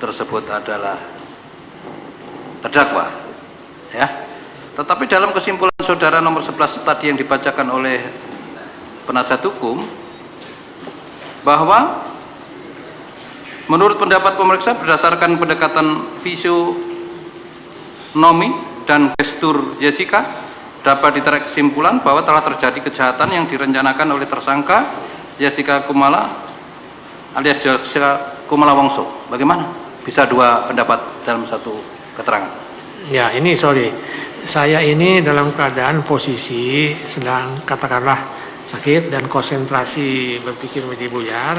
tersebut adalah terdakwa, ya. Tetapi dalam kesimpulan saudara nomor 11 tadi yang dibacakan oleh penasihat hukum, bahwa menurut pendapat pemeriksa berdasarkan pendekatan fisionomi dan gestur Jessica dapat ditarik kesimpulan bahwa telah terjadi kejahatan yang direncanakan oleh tersangka Jessica Kumala alias Jessica Kumala Wongso. Bagaimana bisa dua pendapat dalam satu keterangan? Ya, ini sorry, saya ini dalam keadaan posisi sedang katakanlah sakit dan konsentrasi berpikir menjadi buyar.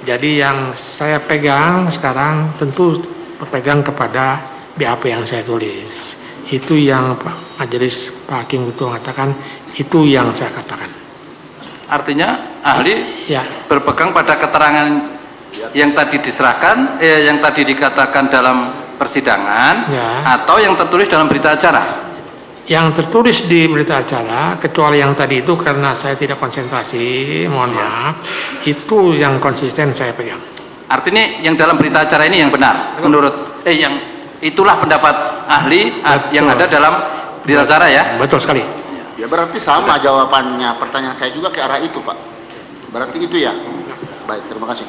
Jadi yang saya pegang sekarang tentu berpegang kepada BAP yang saya tulis. Itu yang majelis Pak Hakim itu mengatakan, itu yang saya katakan. Artinya ahli ya berpegang pada keterangan yang tadi diserahkan, yang tadi dikatakan dalam persidangan, ya, atau yang tertulis dalam berita acara? Yang tertulis di berita acara, kecuali yang tadi itu karena saya tidak konsentrasi, mohon maaf, itu yang konsisten saya pegang. Artinya yang dalam berita acara ini yang benar, menurut yang itulah pendapat ahli. Betul. Yang ada dalam berita acara, ya? Betul sekali. Ya berarti sama jawabannya, pertanyaan saya juga ke arah itu, Pak. Berarti itu ya? Baik, terima kasih.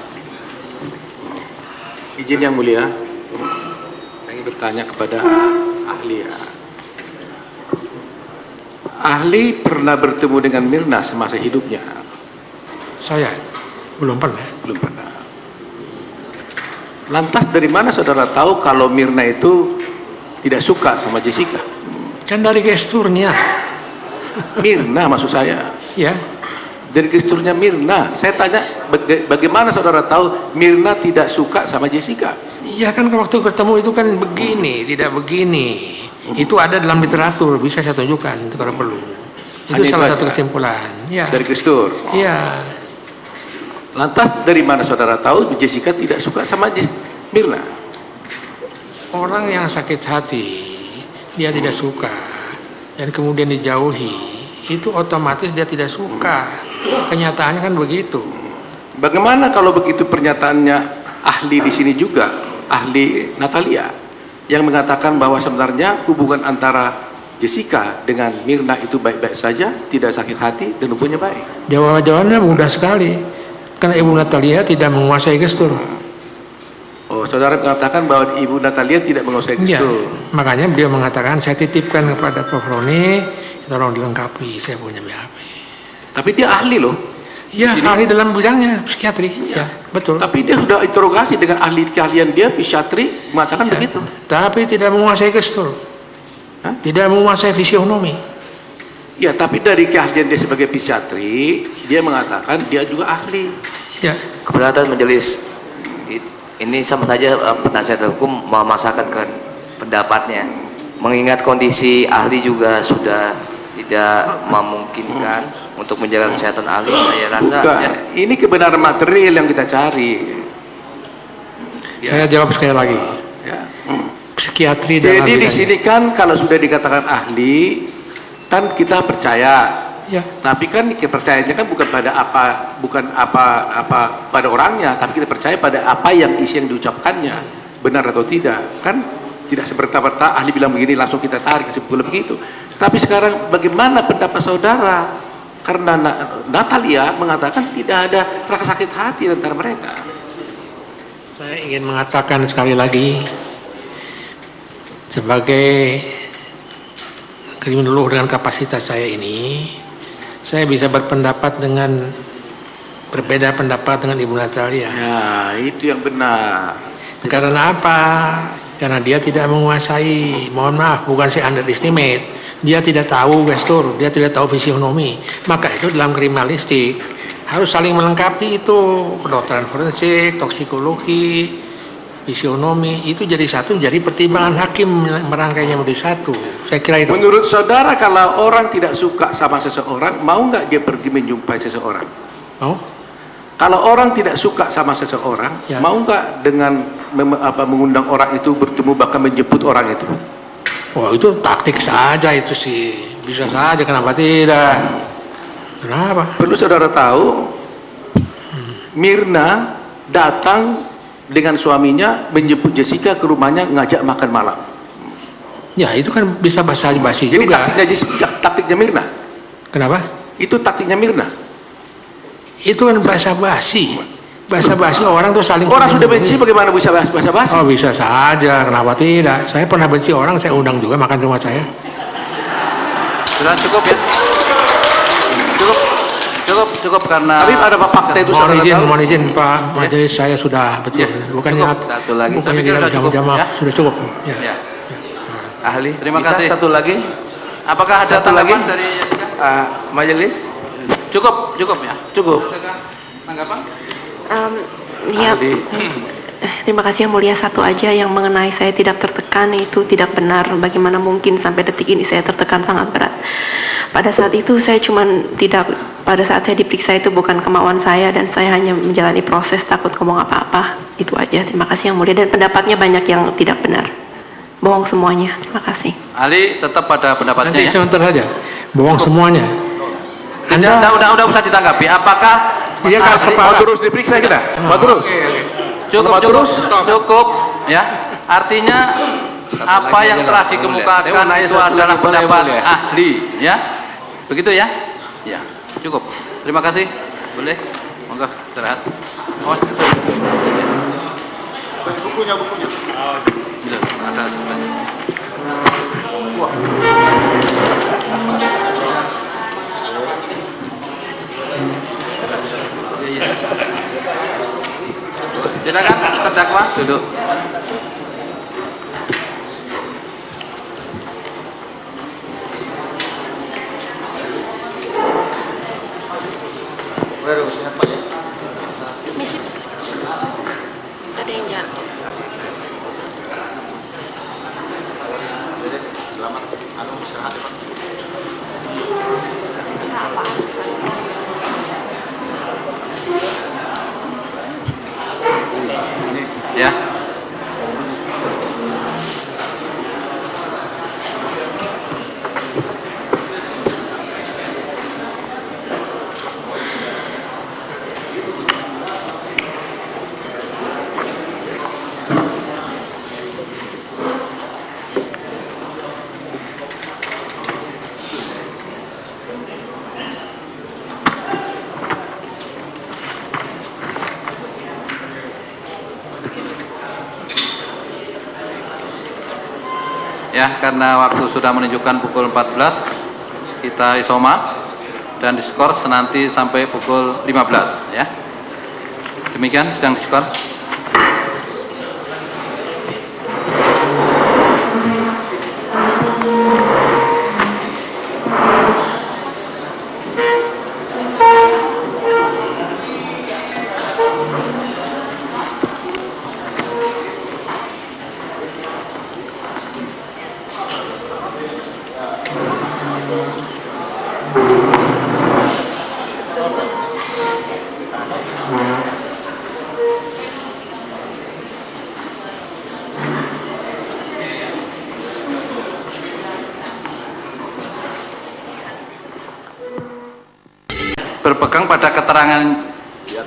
Izin yang mulia, saya ingin bertanya kepada ahli, ya. Ahli pernah bertemu dengan Mirna semasa hidupnya? Saya belum pernah. Belum pernah. Lantas dari mana saudara tahu kalau Mirna itu tidak suka sama Jessica? Kan dari gesturnya. Mirna maksud saya. Ya. Dari gesturnya Mirna. Saya tanya bagaimana saudara tahu Mirna tidak suka sama Jessica? Iya kan waktu ketemu itu kan begini, tidak begini. Itu ada dalam literatur, bisa saya tunjukkan itu kalau perlu. Itu salah satu kesimpulan. Ya. Dari gestur. Iya. Lantas dari mana saudara tahu Jessica tidak suka sama Mirna? Orang yang sakit hati, dia tidak suka, dan kemudian dijauhi, itu otomatis dia tidak suka. Kenyataannya kan begitu. Bagaimana kalau begitu pernyataannya ahli di sini juga, ahli Natalia, yang mengatakan bahwa sebenarnya hubungan antara Jessica dengan Mirna itu baik-baik saja, tidak sakit hati, dan hubungannya baik? Jawabannya mudah sekali. Karena Ibu Natalia tidak menguasai gestur. Oh, saudara mengatakan bahwa Ibu Natalia tidak menguasai gestur. Ya, makanya beliau mengatakan, saya titipkan kepada Prof. Roni, tolong dilengkapi, saya punya BAP. Tapi dia ahli loh. Ya, ahli dalam bidangnya, psikiatri. Ya, betul. Tapi dia sudah interogasi dengan ahli keahlian dia, psikiatri, mengatakan ya, begitu. Tapi tidak menguasai gestur. Hah? Tidak menguasai fisionomi. Ya, tapi dari keahlian dia sebagai psikiatri, dia mengatakan dia juga ahli. Ya. Keberatan majelis, ini sama saja penasihat hukum memaksakan ke pendapatnya. Mengingat kondisi ahli juga sudah tidak memungkinkan untuk menjaga kesehatan ahli, saya rasa. Ya, ini kebenaran material yang kita cari. Ya. Saya jawab sekali lagi. Ya. Psikiatri dalam jadi di sini kan kalau sudah dikatakan ahli, kan kita percaya, ya. Tapi kan kepercayaannya kan bukan pada apa pada orangnya, tapi kita percaya pada apa yang isi yang diucapkannya, benar atau tidak. Kan tidak semerta-merta ahli bilang begini langsung kita tarik kesimpulan begitu. Tapi sekarang bagaimana pendapat saudara? Karena Natalia mengatakan tidak ada rasa sakit hati antara mereka. Saya ingin mengatakan sekali lagi, sebagai kriminolog dengan kapasitas saya ini, saya bisa berpendapat dengan berbeda pendapat dengan Ibu Natalia. Ya, itu yang benar. Karena apa? Karena dia tidak menguasai, mohon maaf, bukan saya underestimate, dia tidak tahu gestur, dia tidak tahu fisionomi. Maka itu dalam kriminalistik harus saling melengkapi itu, kedokteran forensik, toksikologi, fisionomi, itu jadi satu, jadi pertimbangan hakim merangkainya menjadi satu. Saya kira itu. Menurut saudara, kalau orang tidak suka sama seseorang, mau nggak dia pergi menjumpai seseorang? Mau? Kalau orang tidak suka sama seseorang, ya, mau nggak dengan mengundang orang itu bertemu, bahkan menjemput orang itu? Wah, itu taktik saja itu sih, bisa saja, kenapa tidak? Kenapa? Perlu saudara tahu, Mirna datang dengan suaminya menjemput Jessica ke rumahnya ngajak makan malam. Ya itu kan bisa basa-basi Jadi juga. taktiknya Mirna. Kenapa? Itu taktiknya Mirna. Itu kan basa-basi. Basa-basi orang tuh saling. Orang sudah benci bagaimana bisa basa-basi? Oh bisa saja, kenapa tidak? Saya pernah benci orang, saya undang juga makan rumah saya. Sudah cukup ya? Cukup karena Tapi ada fakta itu Mohon izin Pak Majelis, saya sudah betul. Ya, Bukannya cukup. Satu lagi. bukannya Saya pikir kita sudah cukup, jam-jam, ya. sudah cukup. Ya. Ya. Ahli, Terima bisa kasih. satu lagi. Apakah ada Satu tanggapan lagi? dari Jessica? Majelis Cukup ya? cukup. Tanggapan? Ya, Ahli. terima kasih Yang Mulia. Satu aja yang mengenai saya tidak tertekan itu tidak benar. Bagaimana mungkin sampai detik ini saya tertekan sangat berat. Pada saat itu saya pada saat saya diperiksa itu bukan kemauan saya dan saya hanya menjalani proses takut ngomong apa-apa. Itu aja. Terima kasih Yang Mulia, dan pendapatnya banyak yang tidak benar. Bohong semuanya. Terima kasih. Ahli tetap pada pendapatnya Nanti ya? sebentar saja. Bohong semuanya. Udah usah ditanggapi. Apakah Iya kalau Ahli- kepala. Mau terus diperiksa kita? Mau terus? Cukup ya. Artinya apa lagi yang aja telah lah, Yang Mulia. dikemukakan Saya mau nanya itu satu adalah lagi, boleh, pendapat boleh. ahli ya. Begitu ya? Ya, cukup. Terima kasih. Boleh? Monggo istirahat. Awas. Bukunya. Sudah, ada asistennya. Wah. Iya. Silakan terdakwa duduk. Waduh, sehat Pak ya. Misi. Ada yang jatuh. Jadi, selamat istirahat ya Pak. Ini Ya. Ya, karena waktu sudah menunjukkan pukul 14, kita isoma dan diskors nanti sampai pukul 15 ya. Demikian sidang diskors. Berpegang pada keterangan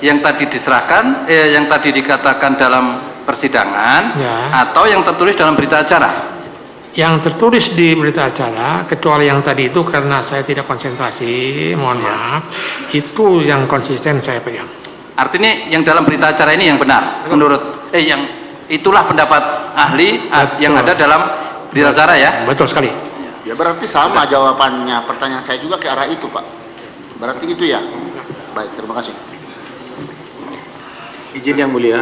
yang tadi diserahkan, yang tadi dikatakan dalam persidangan, Ya. atau yang tertulis dalam berita acara. Yang tertulis di berita acara, kecuali yang tadi itu karena saya tidak konsentrasi, mohon maaf, itu yang konsisten saya pegang. Artinya yang dalam berita acara ini yang benar, menurut yang itulah pendapat ahli yang ada dalam berita acara ya. Betul sekali. ya berarti sama jawabannya pertanyaan saya juga ke arah itu Pak. Berarti itu ya. Baik, terima kasih. Izin Yang Mulia,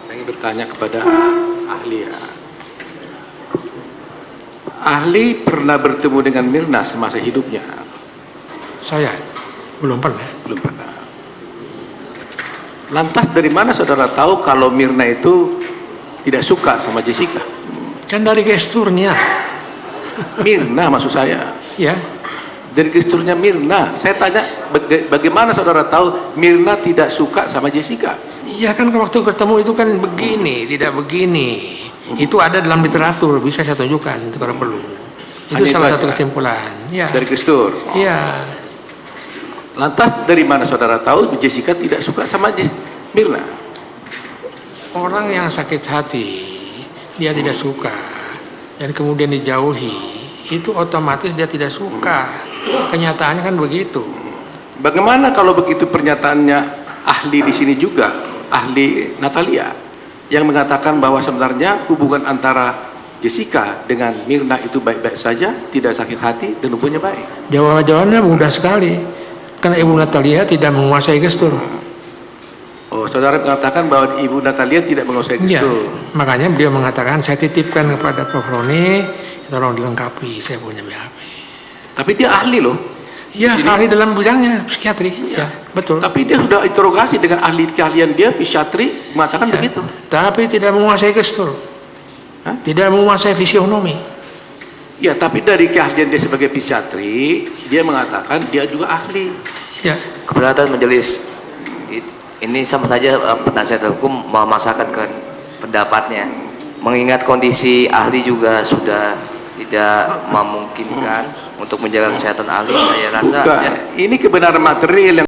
saya ingin bertanya kepada ahli ya. Ahli pernah bertemu dengan Mirna semasa hidupnya? Saya belum pernah. Belum pernah. Lantas dari mana saudara tahu kalau Mirna itu tidak suka sama Jessica? Kan dari gesturnya. Mirna maksud saya. Ya. Dari gesturnya Mirna. Saya tanya bagaimana saudara tahu Mirna tidak suka sama Jessica? Iya kan waktu ketemu itu kan begini, tidak begini. Itu ada dalam literatur, bisa saya tunjukkan itu kalau perlu. Itu Hanya salah itu satu aja? kesimpulan. Ya. Dari gestur. Iya. Lantas dari mana saudara tahu Jessica tidak suka sama Mirna? orang yang sakit hati, dia tidak suka, dan kemudian dijauhi, itu otomatis dia tidak suka. Kenyataannya kan begitu. Bagaimana kalau begitu pernyataannya ahli di sini juga, ahli Natalia, yang mengatakan bahwa sebenarnya hubungan antara Jessica dengan Mirna itu baik-baik saja, tidak sakit hati, dan hubungannya baik. Jawabannya mudah sekali, karena Ibu Natalia tidak menguasai gestur. Oh, saudara mengatakan bahwa Ibu Natalia tidak menguasai Iya, gestur. makanya beliau mengatakan, saya titipkan kepada Prof. Roni, tolong dilengkapi, saya punya BAP. Tapi dia ahli loh. Ya, Di sini. ahli dalam bidangnya, psikiatri, ya, betul. Tapi dia sudah interogasi dengan ahli keahlian dia, psikiatri, mengatakan Ya, begitu. tapi tidak menguasai gestur. Hah? Tidak menguasai fisionomi. Ya, tapi dari keahlian dia sebagai psikiatri, dia mengatakan dia juga ahli. Ya, Keberatan majelis, ini sama saja penasihat hukum memaksakan ke pendapatnya, mengingat kondisi ahli juga sudah tidak memungkinkan untuk menjaga kesehatan ahli. Saya rasa Bukan. Ini kebenaran material yang